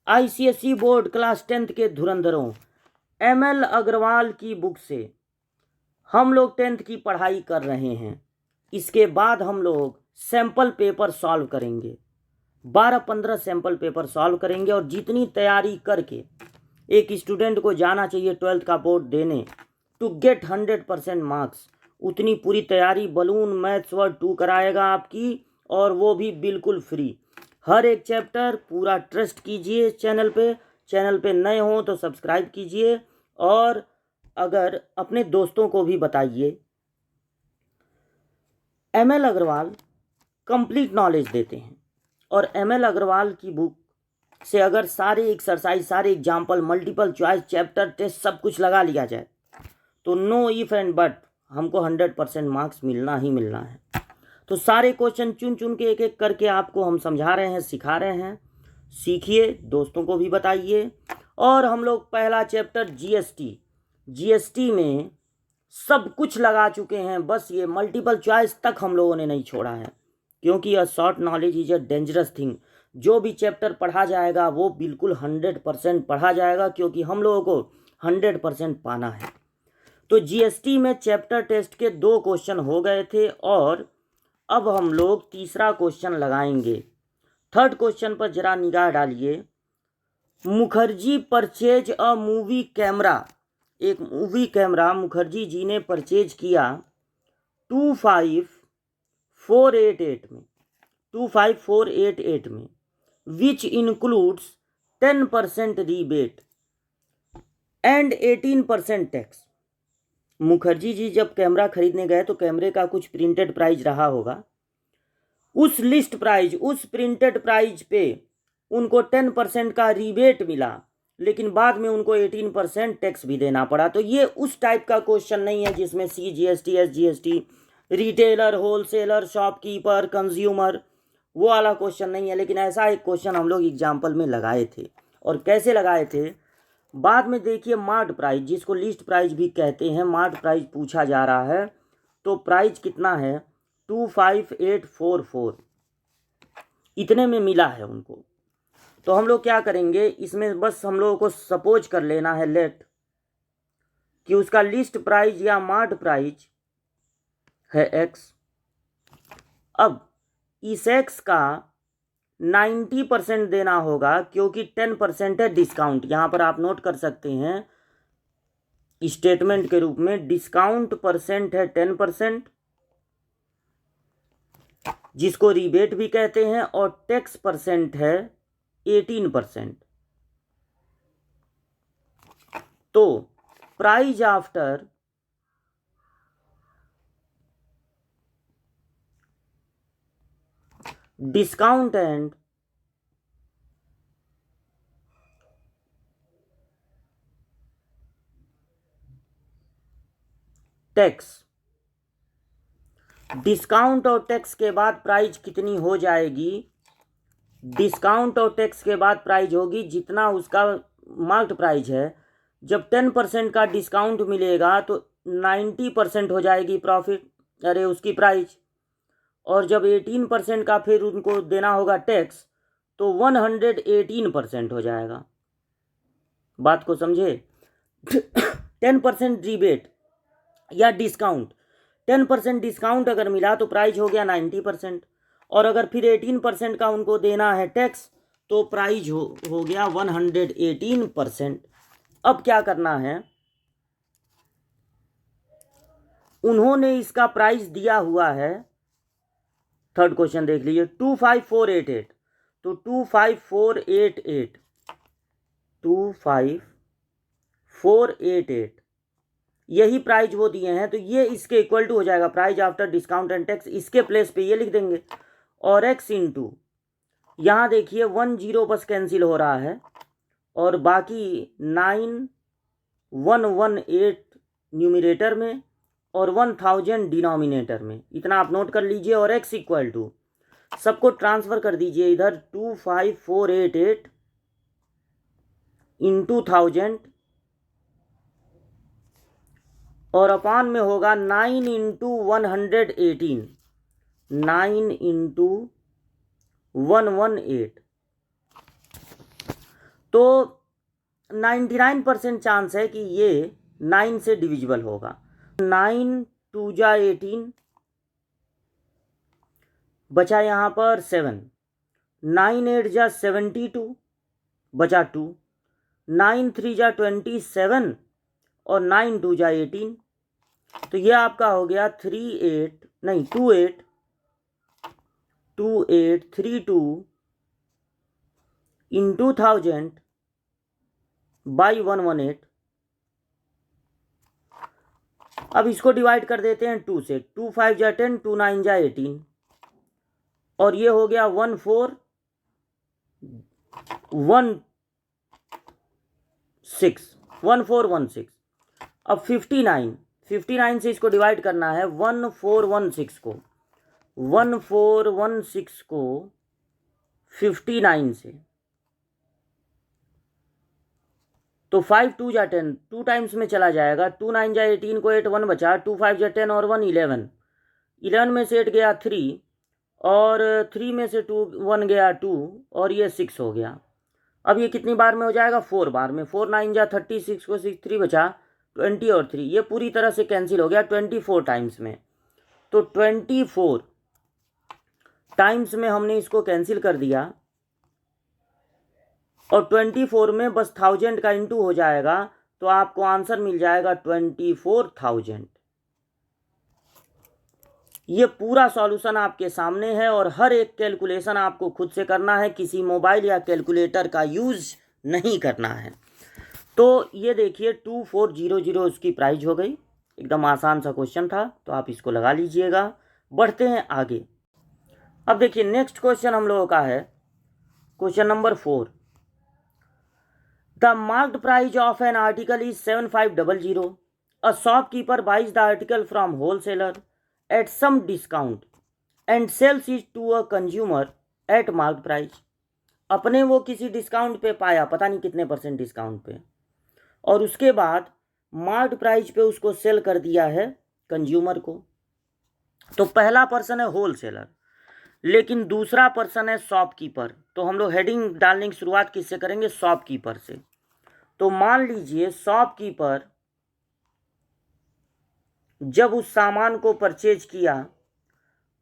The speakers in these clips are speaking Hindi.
आईसीएसई बोर्ड क्लास 10th के धुरंधरों, एमएल अग्रवाल की बुक से हम लोग 10th की पढ़ाई कर रहे हैं। इसके बाद हम लोग सैंपल पेपर सॉल्व करेंगे, 12-15 सैंपल पेपर सॉल्व करेंगे। और जितनी तैयारी करके एक स्टूडेंट को जाना चाहिए 12th का बोर्ड देने टू गेट 100% मार्क्स, उतनी पूरी तैयारी बलून मैथ्स वर्ड 2 कराएगा आपकी, और वो भी बिल्कुल फ्री। हर एक चैप्टर पूरा ट्रस्ट कीजिए। चैनल पे नए हो तो सब्सक्राइब कीजिए, और अगर अपने दोस्तों को भी बताइए। एमएल अग्रवाल कंप्लीट नॉलेज देते हैं, और एमएल अग्रवाल की बुक से अगर सारे एक्सरसाइज, सारे example, multiple choice, chapter test सब कुछ लगा लिया जाए तो नो इफ एंड बट हमको 100% मार्क्स मिलना ही मिलना है। तो सारे क्वेश्चन चुन चुन के एक एक करके आपको हम समझा रहे हैं, सिखा रहे हैं। सीखिए, दोस्तों को भी बताइए। और हम लोग पहला चैप्टर जीएसटी में सब कुछ लगा चुके हैं, बस ये मल्टीपल चॉइस तक हम लोगों ने नहीं छोड़ा है, क्योंकि यह short knowledge is a dangerous thing. जो भी चैप्टर पढ़ा जाएगा वो बिल्कुल 100% पढ़ा जाएगा, क्योंकि हम लोगों को 100% पाना है। तो जीएसटी में चैप्टर टेस्ट के 2 क्वेश्चन हो गए थे, और अब हम लोग तीसरा क्वेश्चन लगाएंगे। थर्ड क्वेश्चन पर जरा निगाह डालिए। Mukherjee purchase a movie camera, एक मूवी कैमरा मुखर्जी जी ने परचेज किया 25488 में, which includes 10% rebate and 18% tax. Mukherjee ji जब कैमरा खरीदने गए तो कैमरे का कुछ प्रिंटेड प्राइस रहा होगा, उस लिस्ट प्राइस, उस प्रिंटेड प्राइस पे उनको 10% का रीबेट मिला, लेकिन बाद में उनको 18% टैक्स भी देना पड़ा। तो ये उस टाइप का क्वेश्चन नहीं है जिसमें CGST, SGST, retailer, wholesaler, shopkeeper, consumer, वो वाला क्वेश्चन नहीं है। लेकिन ऐसा एक क्वेश्चन हम लोग एग्जाम्पल में लगाए थे। और कैसे लगाए थे बाद में देखिए। मार्ट प्राइस, जिसको लिस्ट प्राइस भी कहते हैं, मार्ट प्राइस पूछा जा रहा है, तो प्राइस कितना है 25844, इतने में मिला है उनको। तो हम लोग क्या करेंगे, इसमें बस हम लोगों को सपोज कर लेना है लेट कि उसका लिस्ट प्राइस या मार्ट प्राइस है x। अब इस x का 90% देना होगा, क्योंकि 10% है डिस्काउंट। यहाँ पर आप नोट कर सकते हैं स्टेटमेंट के रूप में, डिस्काउंट परसेंट है 10%, जिसको रिबेट भी कहते हैं, और टैक्स परसेंट है 18%। तो price after discount and tax, discount और टैक्स के बाद प्राइस कितनी हो जाएगी, डिस्काउंट और टैक्स के बाद प्राइस होगी जितना उसका मार्केट प्राइस है। जब 10% का डिस्काउंट मिलेगा तो 90% हो जाएगी प्रॉफिट, अरे उसकी प्राइस। और जब 18% का फिर उनको देना होगा टैक्स, तो 118% हो जाएगा। बात को समझे। 10% रिबेट या डिस्काउंट, 10% डिस्काउंट अगर मिला तो प्राइस हो गया 90%, और अगर फिर 18% का उनको देना है टैक्स, तो प्राइस हो गया 118%। अब क्या करना है, उन्होंने इसका प्राइस दिया हुआ है, थर्ड क्वेश्चन देख लीजिए, 25488। तो 25488 यही प्राइस वो दिए हैं, तो ये इसके इक्वल टू हो जाएगा price after discount and tax. इसके प्लेस पे ये लिख देंगे, और x इंटू, यहाँ देखिए 10 बस कैंसिल हो रहा है, और बाकी 9118 न्यूमिनेटर में और 1000 डिनोमिनेटर में, इतना आप नोट कर लीजिए। और x इक्वल टू सबको ट्रांसफर कर दीजिए इधर, 25488 इंटू 1000, और अपान में होगा 9 इंटू 118, 9 इंटू 118। तो 99% चांस है कि ये 9 से डिविजिबल होगा। 9 2 जा 18, बचा यहाँ पर 7, 9 8 जा 72, बचा 2, 9 3 जा 27 और 9 2 जा 18। तो ये आपका हो गया 28 32 इंटू 1000 बाई 118। अब इसको डिवाइड कर देते हैं 2 से। 2 5 जा 10, 2 9 जा 18 और ये हो गया 1416। अब 59 से इसको डिवाइड करना है। 1416 को 59 से, तो 5 2 जा 10, 2 टाइम्स में चला जाएगा। 2 9 जा 18 को 8 1 बचा, 2 5 जा 10 और 1 11, 11 में से 8 गया 3 और 3 में से 2 1 गया 2 और ये 6 हो गया। अब ये कितनी बार में हो जाएगा? 4 बार में। 4 9 जा 36 को 6 3 बचा, 20 और 3, ये पूरी तरह से कैंसिल हो गया 24 टाइम्स में। तो 24 टाइम्स में हमने इसको कैंसिल कर दिया और 24 में बस 1000 का इंटू हो जाएगा, तो आपको आंसर मिल जाएगा 24,000। ये पूरा सॉल्यूशन आपके सामने है और हर एक कैलकुलेशन आपको खुद से करना है, किसी मोबाइल या कैलकुलेटर का यूज नहीं करना है। तो ये देखिए 2400 उसकी प्राइस हो गई। एकदम आसान सा क्वेश्चन था, तो आप इसको लगा लीजिएगा। बढ़ते हैं आगे। अब देखिए नेक्स्ट क्वेश्चन हम लोगों का है question number 4। The marked price of an article is 7500। A shopkeeper buys the article from wholesaler at some discount and sells it to a consumer at marked price। अपने वो किसी डिस्काउंट पे पाया, पता नहीं कितने % डिस्काउंट पे, और उसके बाद मार्क्ड प्राइस पे उसको सेल कर दिया है कंज्यूमर को। तो पहला पर्सन है होलसेलर, लेकिन दूसरा पर्सन है शॉपकीपर। तो हम लोग हेडिंग डालने की शुरुआत किससे करेंगे? शॉपकीपर से। तो मान लीजिए शॉपकीपर जब उस सामान को परचेज किया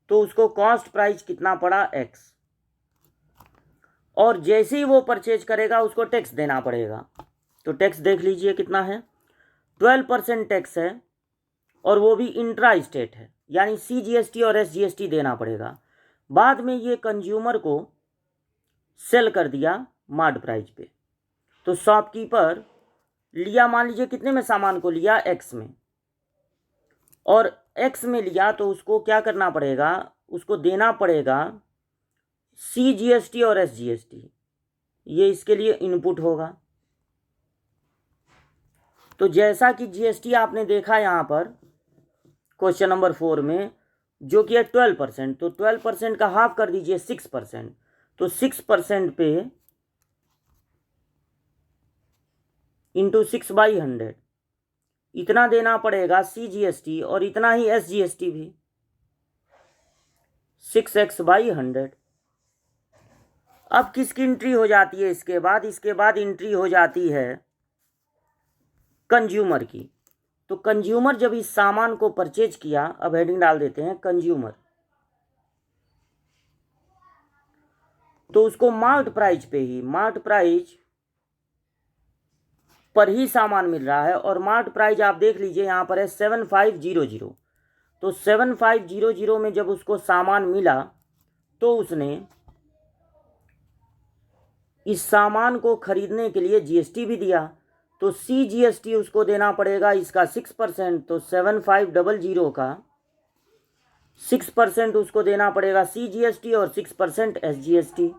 तो उसको कॉस्ट प्राइस कितना पड़ा? X। और जैसे ही वो परचेज करेगा उसको टैक्स देना पड़ेगा। तो टैक्स देख लीजिए कितना है, 12% टैक्स है और वो भी इंट्रा स्टेट है, यानी CGST और SGST देना पड़ेगा। बाद में ये कंज्यूमर को सेल कर दिया मार्क्ड प्राइस पे। तो शॉपकीपर लिया, मान लीजिए कितने में सामान को लिया? X में, और X में लिया तो उसको क्या करना पड़ेगा? उसको देना पड़ेगा CGST और SGST, ये इसके लिए इनपुट होगा। तो जैसा कि GST आपने देखा यहाँ पर क्वेश्चन नंबर 4 में, जो कि है 12%, तो 12% का हाफ कर दीजिए 6%। तो 6% पे इंटू 6/100 इतना देना पड़ेगा CGST और इतना ही SGST भी, 6x/100। अब किसकी एंट्री हो जाती है इसके बाद? इसके बाद एंट्री हो जाती है कंज्यूमर की। तो कंज्यूमर जब इस सामान को परचेज किया, अब हेडिंग डाल देते हैं कंज्यूमर, तो उसको मार्क्ड प्राइस पे ही, मार्क्ड प्राइस पर ही सामान मिल रहा है। और मार्क्ड प्राइस आप देख लीजिए यहाँ पर है 7500। तो 7500 में जब उसको सामान मिला तो उसने इस सामान को खरीदने के लिए GST भी दिया। तो CGST उसको देना पड़ेगा इसका 6%। तो 7500 का 6% उसको देना पड़ेगा CGST और 6% SGST।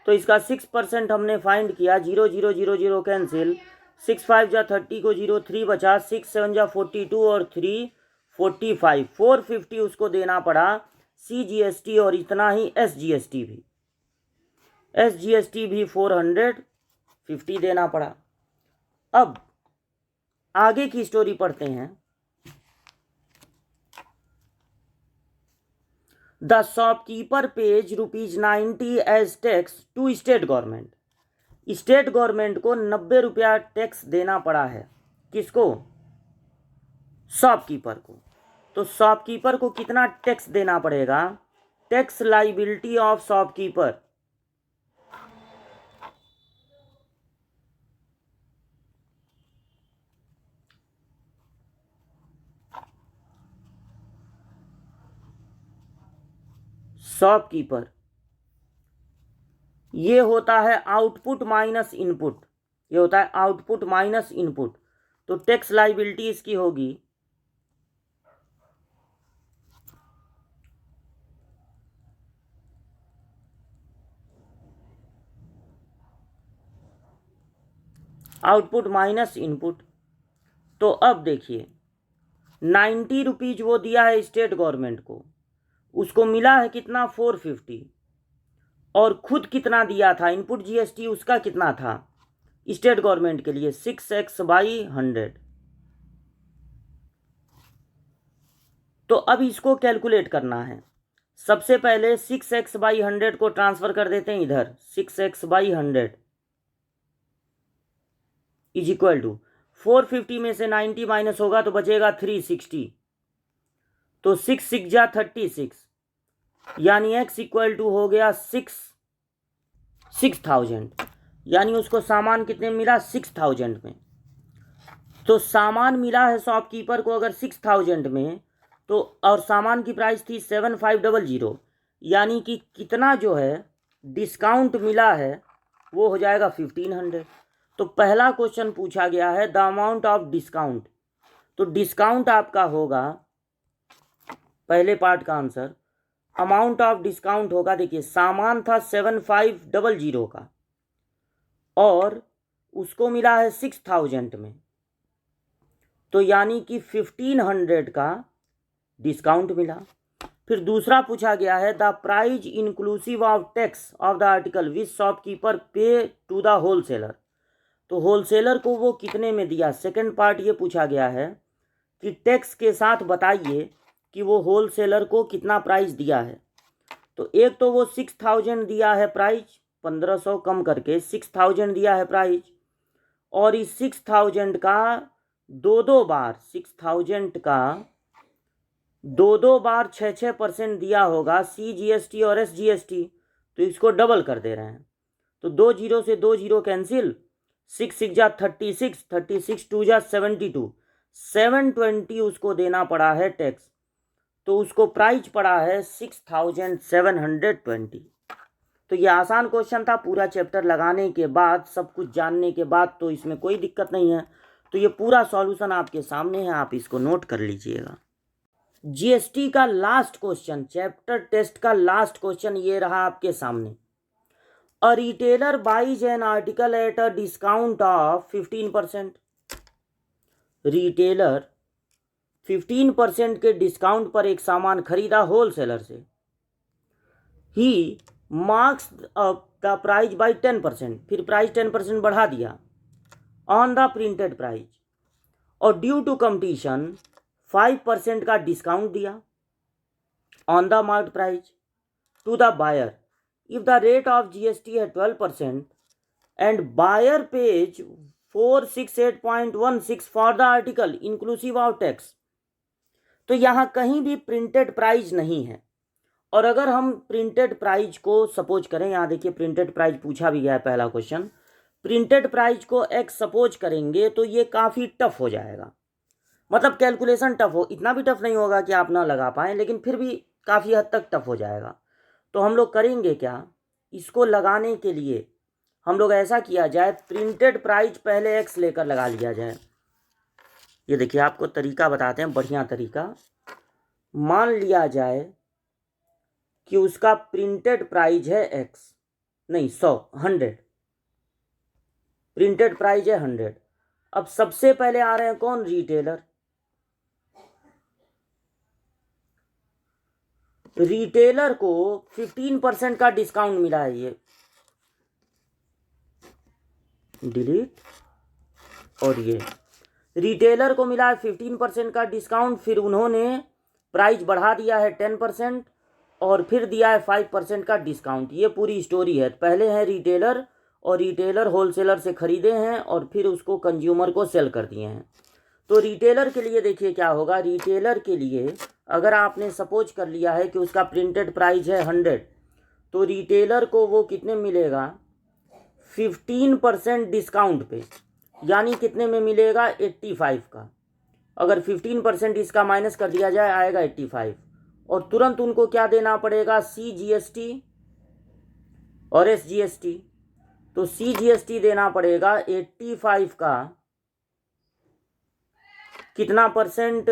तो इसका 6% हमने फाइंड किया, 0 0 0 0 कैंसिल, 6 5 जा 30 को 0 3 बचा, 6 7 जा 42 और 3 45, 450 उसको देना पड़ा CGST और इतना ही SGST भी, SGST भी 450 देना पड़ा। अब आगे की स्टोरी पढ़ते हैं। The shopkeeper pays ₹90 as tax to state government. State government को 90 रुपया टैक्स देना पड़ा है। किसको? शॉपकीपर को। तो शॉपकीपर को कितना टैक्स देना पड़ेगा? Tax liability of shopkeeper, shopkeeper ये होता है आउटपुट माइनस इनपुट, ये होता है आउटपुट माइनस इनपुट। तो टैक्स लाइबिलिटी इसकी होगी आउटपुट माइनस इनपुट। तो अब देखिए 90 रुपीज वो दिया है स्टेट गवर्नमेंट को, उसको मिला है कितना? 450। और खुद कितना दिया था इनपुट जीएसटी, उसका कितना था स्टेट गवर्नमेंट के लिए? 6x/100। तो अब इसको कैलकुलेट करना है। सबसे पहले 6x/100 को ट्रांसफर कर देते हैं इधर। 6x/100 इज इक्वल टू 450 में से 90 माइनस होगा तो बचेगा 360। तो 6 6 जा 36, यानी x इक्वल टू हो गया 6000। यानी उसको सामान कितने में मिला? 6000 में। तो सामान मिला है शॉपकीपर को अगर 6000 में, तो और सामान की प्राइस थी 7500, यानी कि कितना जो है डिस्काउंट मिला है वो हो जाएगा 1500। तो पहला क्वेश्चन पूछा गया है द अमाउंट ऑफ डिस्काउंट। तो डिस्काउंट आपका होगा, पहले पार्ट का आंसर अमाउंट ऑफ डिस्काउंट होगा, देखिए सामान था 7500 का और उसको मिला है 6000 में, तो यानी कि 1500 का डिस्काउंट मिला। फिर दूसरा पूछा गया है the price inclusive of tax of the article which shopkeeper pay to the wholesaler. तो होलसेलर को वो कितने में दिया? सेकंड पार्ट ये पूछा गया है कि टैक्स के साथ बताइए कि वो होलसेलर को कितना प्राइस दिया है। तो एक तो वो 6000 दिया है प्राइस, 1500 कम करके 6000 दिया है प्राइस, और इस 6000 का दो बार 6000 का दो बार 6% दिया होगा CGST और SGST, तो इसको डबल कर दे रहे हैं। तो 2 0 से 2 0 कैंसिल, 6 6 जा 36, 36 2 जा 72, 720 उसको देना पड़ा है टैक्स। तो उसको प्राइस पड़ा है 6720। तो ये आसान क्वेश्चन था, पूरा चैप्टर लगाने के बाद, सब कुछ जानने के बाद तो इसमें कोई दिक्कत नहीं है। तो ये पूरा सॉल्यूशन आपके सामने है, आप इसको नोट कर लीजिएगा। जीएसटी का लास्ट क्वेश्चन, चैप्टर टेस्ट का लास्ट क्वेश्चन ये रहा आपके सामने। A retailer buys an article at a discount of 15%। Retailer 15% के डिस्काउंट पर एक सामान खरीदा होलसेलर से। He marks up the price by 10%, फिर प्राइस 10% बढ़ा दिया ऑन द प्रिंटेड प्राइस, और ड्यू टू कंपटीशन 5% का डिस्काउंट दिया on the marked price to the buyer. If the rate of GST है 12% and buyer pays 468.16 for the article inclusive of tax. तो यहाँ कहीं भी प्रिंटेड प्राइस नहीं है, और अगर हम प्रिंटेड प्राइस को सपोज करें, यहाँ देखिए प्रिंटेड प्राइस पूछा भी गया है पहला क्वेश्चन, प्रिंटेड प्राइस को x सपोज करेंगे तो ये काफ़ी टफ हो जाएगा। मतलब कैलकुलेशन टफ हो, इतना भी टफ नहीं होगा कि आप ना लगा पाएँ, लेकिन फिर भी काफ़ी हद तक टफ हो जाएगा। तो हम लोग करेंगे क्या, इसको लगाने के लिए हम लोग ऐसा किया जाए, प्रिंटेड प्राइस पहले x लेकर लगा लिया जाए। ये देखिए आपको तरीका बताते हैं, बढ़िया तरीका। मान लिया जाए कि उसका प्रिंटेड प्राइस है x, नहीं 100 प्रिंटेड प्राइस है 100। अब सबसे पहले आ रहे हैं कौन? रिटेलर। रिटेलर को 15% का डिस्काउंट मिला है, ये डिलीट, और ये रिटेलर को मिला है 15% का डिस्काउंट, फिर उन्होंने प्राइस बढ़ा दिया है 10% और फिर दिया है 5% का डिस्काउंट। ये पूरी स्टोरी है। पहले है रिटेलर और रिटेलर होलसेलर से ख़रीदे हैं और फिर उसको कंज्यूमर को सेल कर दिए हैं। तो रिटेलर के लिए देखिए क्या होगा। रिटेलर के लिए अगर आपने सपोज कर लिया है कि उसका प्रिंटेड प्राइस है 100, तो रिटेलर को वो कितने मिलेगा 15% डिस्काउंट पे, यानी कितने में मिलेगा 85 का। अगर 15% इसका माइनस कर दिया जाए आएगा 85, और तुरंत उनको क्या देना पड़ेगा CGST और SGST। तो CGST देना पड़ेगा 85 का कितना परसेंट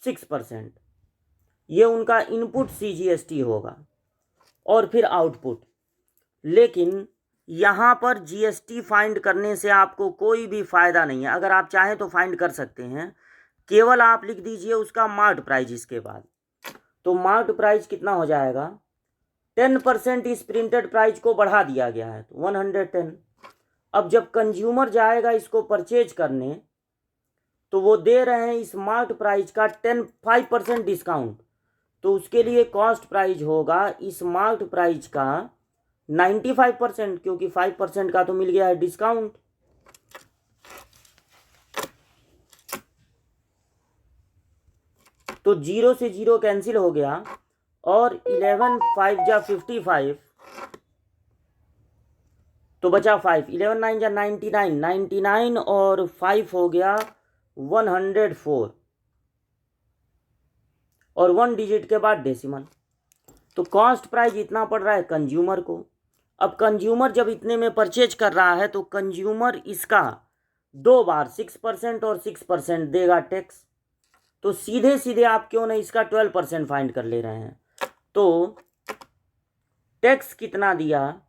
6%, ये उनका इनपुट CGST होगा और फिर आउटपुट। लेकिन यहाँ पर GST फाइंड करने से आपको कोई भी फ़ायदा नहीं है। अगर आप चाहें तो फाइंड कर सकते हैं, केवल आप लिख दीजिए उसका मार्ट प्राइस इसके बाद। तो मार्ट प्राइस कितना हो जाएगा 10% इस प्रिंटेड प्राइस को बढ़ा दिया गया है तो 110। अब जब कंज्यूमर जाएगा इसको परचेज करने तो वो दे रहे हैं इस मार्ट प्राइस का 5% डिस्काउंट, तो उसके लिए कॉस्ट प्राइस होगा इस मार्ट प्राइस का 95%, क्योंकि 5% का तो मिल गया है डिस्काउंट। तो 0 से 0 कैंसिल हो गया और 11 5 जा 55 तो बचा 5, 11 9 जा 99, 99 और 5 हो गया 104 और 1 डिजिट के बाद डेसिमल। तो कॉस्ट प्राइस इतना पड़ रहा है कंज्यूमर को। अब कंज्यूमर जब इतने में परचेज कर रहा है तो कंज्यूमर इसका 2 बार 6% और 6% देगा टैक्स। तो सीधे सीधे आप क्यों नहीं इसका 12% फाइंड कर ले रहे हैं। तो टैक्स कितना दिया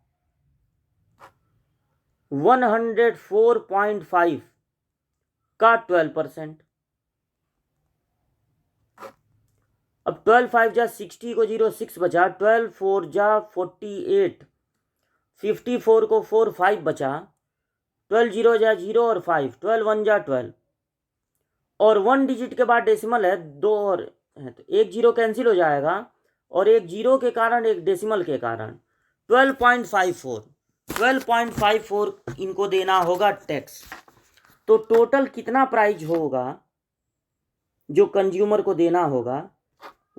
104.5 का 12%। अब 12 5 जा 60 को 0 6 बचा, 12 4 जा 48, 54 को 4 5 बचा, 12 0 जा 0 और 5, 12 1 जा 12 और 1 डिजिट के बाद डेसिमल है 2 और है तो 1 0 कैंसिल हो जाएगा और 1 0 के कारण 1 डेसिमल के कारण 12.54 इनको देना होगा टैक्स। तो टोटल कितना प्राइस होगा जो कंज्यूमर को देना होगा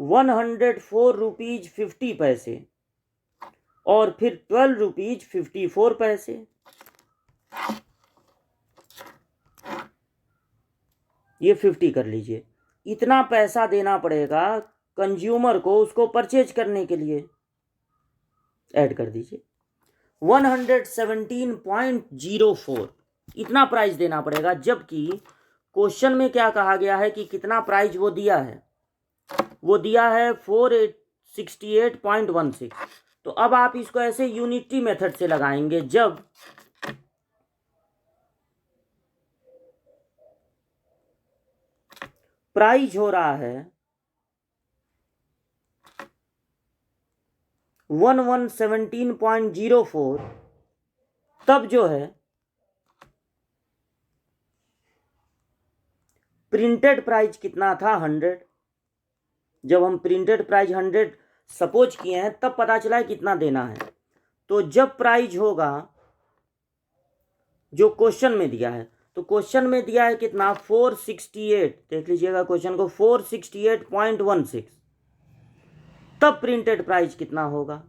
104 रुपीज 50 पैसे और फिर 12 रुपीज 54 पैसे। ये 50 कर लीजिए। इतना पैसा देना पड़ेगा कंज्यूमर को उसको परचेज करने के लिए। ऐड कर दीजिए 117.04 इतना प्राइस देना पड़ेगा, जबकि क्वेश्चन में क्या कहा गया है कि कितना प्राइस वो दिया है, वो दिया है 468.16। तो अब आप इसको ऐसे यूनिटी मेथड से लगाएंगे, जब प्राइस हो रहा है 1117.04, तब जो है प्रिंटेड प्राइस कितना था 100। जब हम प्रिंटेड प्राइस 100 सपोज किए हैं तब पता चला है कितना देना है। तो जब प्राइस होगा जो क्वेश्चन में दिया है, तो क्वेश्चन में दिया है कितना 468, देख लीजिएगा क्वेश्चन को 468.16, तब प्रिंटेड प्राइस कितना होगा।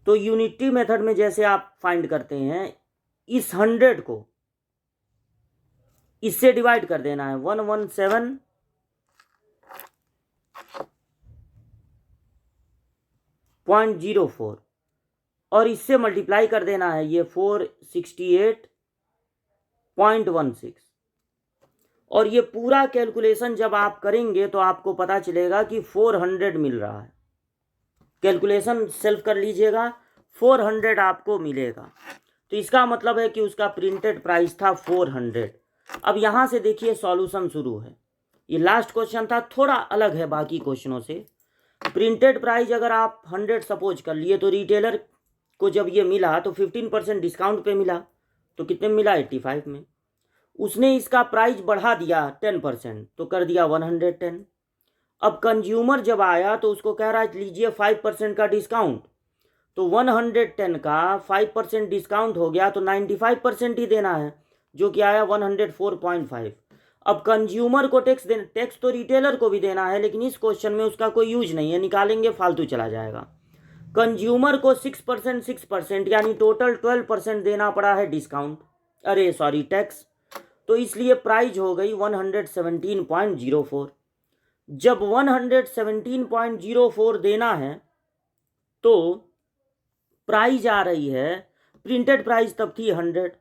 तो यूनिटी मेथड में जैसे आप फाइंड करते हैं, इस 100 को इससे डिवाइड कर देना है 117.04 और इससे मल्टीप्लाई कर देना है ये 468.16 और ये पूरा कैलकुलेशन जब आप करेंगे तो आपको पता चलेगा कि 400 मिल रहा है। कैलकुलेशन सेल्फ कर लीजिएगा, 400 आपको मिलेगा। तो इसका मतलब है कि उसका प्रिंटेड प्राइस था 400। अब यहाँ से देखिए सॉल्यूशन शुरू है। ये लास्ट क्वेश्चन था, थोड़ा अलग है बाकी क्वेश्चनों से। प्रिंटेड प्राइस अगर आप 100 सपोज कर लिए, तो रिटेलर को जब ये मिला तो 15% डिस्काउंट पे मिला, तो कितने में मिला 85 में। उसने इसका प्राइस बढ़ा दिया 10%, तो कर दिया 110। अब कंज्यूमर जब आया तो उसको कह रहा है लीजिए 5% का डिस्काउंट, तो 110 का 5% डिस्काउंट हो गया तो 95% ही देना है, जो कि आया 104.5। अब कंज्यूमर को टैक्स तो रिटेलर को भी देना है, लेकिन इस क्वेश्चन में उसका कोई यूज नहीं है, निकालेंगे फालतू चला जाएगा। कंज्यूमर को 6% यानी टोटल 12% देना पड़ा है डिस्काउंट, अरे सॉरी टैक्स, तो इसलिए प्राइस हो गई 117.04। जब 117.04 देना है तो प्राइस आ रही है, प्रिंटेड प्राइस तब थी 100,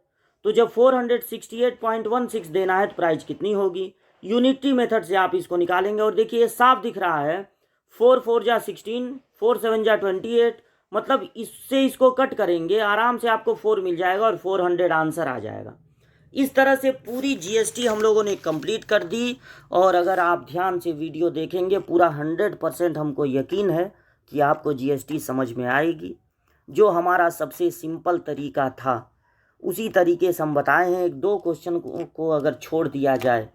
तो जब 468.16 देना है तो प्राइस कितनी होगी। यूनिटी मेथड से आप इसको निकालेंगे और देखिए साफ दिख रहा है, 4 4 जा 16, 4 7 जा 28, मतलब इससे इसको कट करेंगे आराम से आपको 4 मिल जाएगा और 400 आंसर आ जाएगा। इस तरह से पूरी जीएसटी हम लोगों ने कंप्लीट कर दी। और अगर आप ध्यान से वीडियो देखेंगे पूरा 100% हमको यकीन है कि आपको जीएसटी समझ में आएगी। जो हमारा सबसे सिंपल तरीका था उसी तरीके से हम बताए हैं। 1-2 क्वेश्चन को अगर छोड़ दिया जाए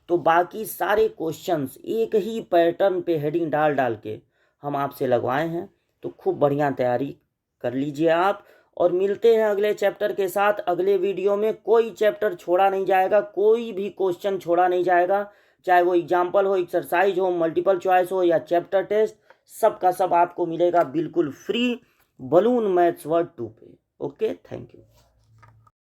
तो बाकी सारे क्वेश्चंस एक ही पैटर्न पे हेडिंग डाल डाल के हम आपसे लगवाए हैं। तो खूब बढ़िया तैयारी कर लीजिए आप, और मिलते हैं अगले चैप्टर के साथ। अगले वीडियो में कोई चैप्टर छोड़ा नहीं जाएगा, कोई भी क्वेश्चन छोड़ा नहीं जाएगा, चाहे वो एग्जाम्पल हो, एक्सरसाइज हो, मल्टीपल चॉइस हो या चैप्टर टेस्ट, सब का सब आपको मिलेगा बिल्कुल फ्री बलून मैथ्स वर्ड 2 पे। Okay, thank you.